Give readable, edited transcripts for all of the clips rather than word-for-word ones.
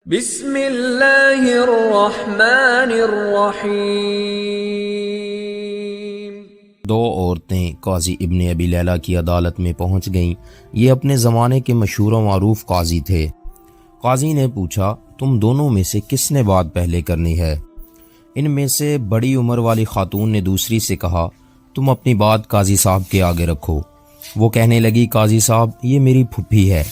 بسم اللہ الرحمن الرحیم۔ دو عورتیں قاضی ابن ابی لیلہ کی عدالت میں پہنچ گئیں۔ یہ اپنے زمانے کے مشہور و معروف قاضی تھے۔ قاضی نے پوچھا، تم دونوں میں سے کس نے بات پہلے کرنی ہے؟ ان میں سے بڑی عمر والی خاتون نے دوسری سے کہا، تم اپنی بات قاضی صاحب کے آگے رکھو۔ وہ کہنے لگی، قاضی صاحب، یہ میری پھپھی ہے،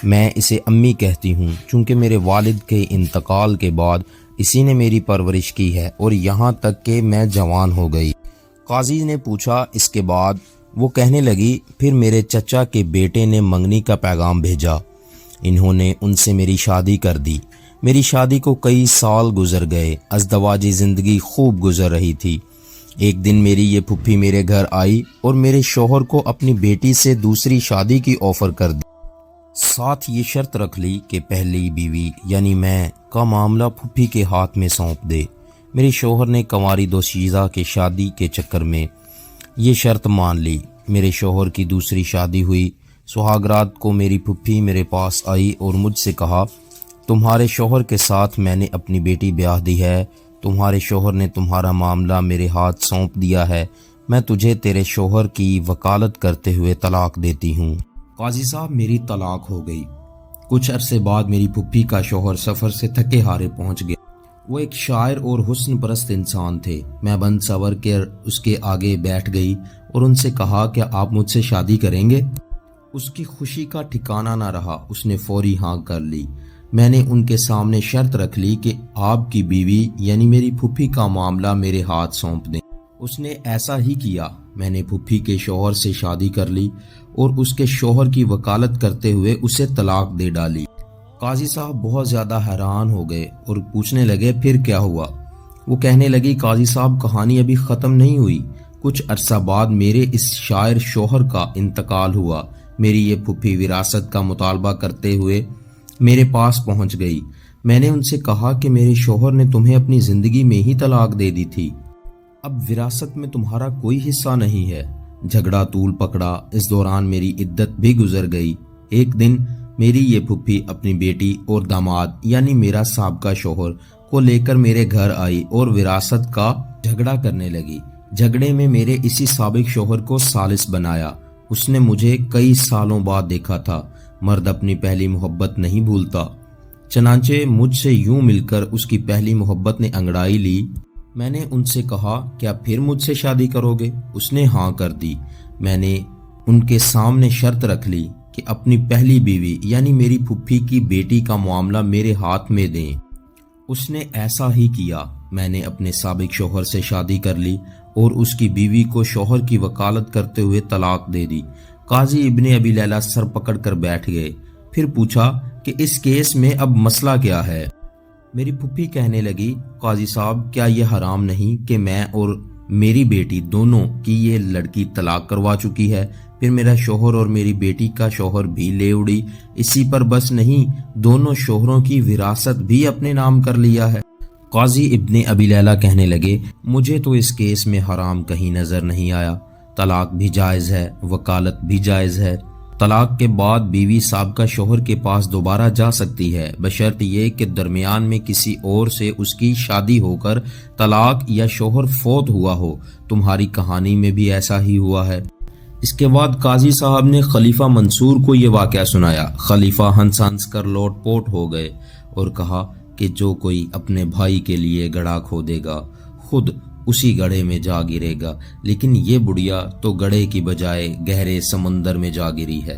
میں اسے امی کہتی ہوں، چونکہ میرے والد کے انتقال کے بعد اسی نے میری پرورش کی ہے اور یہاں تک کہ میں جوان ہو گئی۔ قاضی نے پوچھا، اس کے بعد؟ وہ کہنے لگی، پھر میرے چچا کے بیٹے نے منگنی کا پیغام بھیجا، انہوں نے ان سے میری شادی کر دی۔ میری شادی کو کئی سال گزر گئے، ازدواجی زندگی خوب گزر رہی تھی۔ ایک دن میری یہ پھپھی میرے گھر آئی اور میرے شوہر کو اپنی بیٹی سے دوسری شادی کی آفر کر دی، ساتھ یہ شرط رکھ لی کہ پہلی بیوی یعنی میں کا معاملہ پھپھی کے ہاتھ میں سونپ دے۔ میرے شوہر نے کنواری دوشیزہ کے شادی کے چکر میں یہ شرط مان لی۔ میرے شوہر کی دوسری شادی ہوئی۔ سہاگ رات کو میری پھپھی میرے پاس آئی اور مجھ سے کہا، تمہارے شوہر کے ساتھ میں نے اپنی بیٹی بیاہ دی ہے، تمہارے شوہر نے تمہارا معاملہ میرے ہاتھ سونپ دیا ہے، میں تجھے تیرے شوہر کی وکالت کرتے ہوئے طلاق دیتی ہوں۔ قاضی صاحب، میری طلاق ہو گئی۔ کچھ عرصے بعد میری پھپھی کا شوہر سفر سے تھکے ہارے پہنچ گیا۔ وہ ایک شاعر اور حسن پرست انسان تھے۔ میں بند سور کے اس کے آگے بیٹھ گئی اور ان سے کہا، کیا آپ مجھ سے شادی کریں گے؟ اس کی خوشی کا ٹھکانہ نہ رہا، اس نے فوری ہاں کر لی۔ میں نے ان کے سامنے شرط رکھ لی کہ آپ کی بیوی یعنی میری پھپھی کا معاملہ میرے ہاتھ سونپ دیں۔ اس نے ایسا ہی کیا۔ میں نے پھپھی کے شوہر سے شادی کر لی اور اس کے شوہر کی وکالت کرتے ہوئے اسے طلاق دے ڈالی۔ قاضی صاحب بہت زیادہ حیران ہو گئے اور پوچھنے لگے، پھر کیا ہوا؟ وہ کہنے لگی، قاضی صاحب، کہانی ابھی ختم نہیں ہوئی۔ کچھ عرصہ بعد میرے اس شاعر شوہر کا انتقال ہوا۔ میری یہ پھپھی وراثت کا مطالبہ کرتے ہوئے میرے پاس پہنچ گئی۔ میں نے ان سے کہا کہ میرے شوہر نے تمہیں اپنی زندگی میں ہی طلاق دے دی تھی، اب وراثت میں تمہارا کوئی حصہ نہیں ہے۔ جھگڑا طول پکڑا، اس دوران میری عدت بھی گزر گئی۔ ایک دن میری یہ پھپھی اپنی بیٹی اور داماد یعنی میرا سابقہ شوہر کو لے کر میرے گھر آئی اور وراثت کا جھگڑا کرنے لگی۔ جھگڑے میں میرے اسی سابق شوہر کو ثالث بنایا۔ اس نے مجھے کئی سالوں بعد دیکھا تھا۔ مرد اپنی پہلی محبت نہیں بھولتا، چنانچہ مجھ سے یوں مل کر اس کی پہلی محبت نے انگڑائی لی۔ میں نے ان سے کہا، کیا پھر مجھ سے شادی کرو گے؟ اس نے ہاں کر دی۔ میں نے ان کے سامنے شرط رکھ لی کہ اپنی پہلی بیوی یعنی میری پھپھی کی بیٹی کا معاملہ میرے ہاتھ میں دیں۔ اس نے ایسا ہی کیا۔ میں نے اپنے سابق شوہر سے شادی کر لی اور اس کی بیوی کو شوہر کی وکالت کرتے ہوئے طلاق دے دی۔ قاضی ابن ابی لیلہ سر پکڑ کر بیٹھ گئے۔ پھر پوچھا کہ اس کیس میں اب مسئلہ کیا ہے؟ میری پھپھی کہنے لگی، قاضی صاحب، کیا یہ حرام نہیں کہ میں اور میری بیٹی دونوں کی یہ لڑکی طلاق کروا چکی ہے، پھر میرا شوہر اور میری بیٹی کا شوہر بھی لے اڑی، اسی پر بس نہیں، دونوں شوہروں کی وراثت بھی اپنے نام کر لیا ہے۔ قاضی ابن ابی لیلہ کہنے لگے، مجھے تو اس کیس میں حرام کہیں نظر نہیں آیا۔ طلاق بھی جائز ہے، وکالت بھی جائز ہے۔ طلاق کے بعد بیوی سابقہ شوہر کے پاس دوبارہ جا سکتی ہے، بشرط یہ کہ درمیان میں کسی اور سے اس کی شادی ہو کر طلاق یا شوہر فوت ہوا ہو۔ تمہاری کہانی میں بھی ایسا ہی ہوا ہے۔ اس کے بعد قاضی صاحب نے خلیفہ منصور کو یہ واقعہ سنایا۔ خلیفہ ہنس ہنس کر لوٹ پوٹ ہو گئے اور کہا کہ جو کوئی اپنے بھائی کے لیے گڑھا کھودے گا خود اسی گڑھے میں جا گرے گا، لیکن یہ بڑھیا تو گڑھے کی بجائے گہرے سمندر میں جا گری ہے۔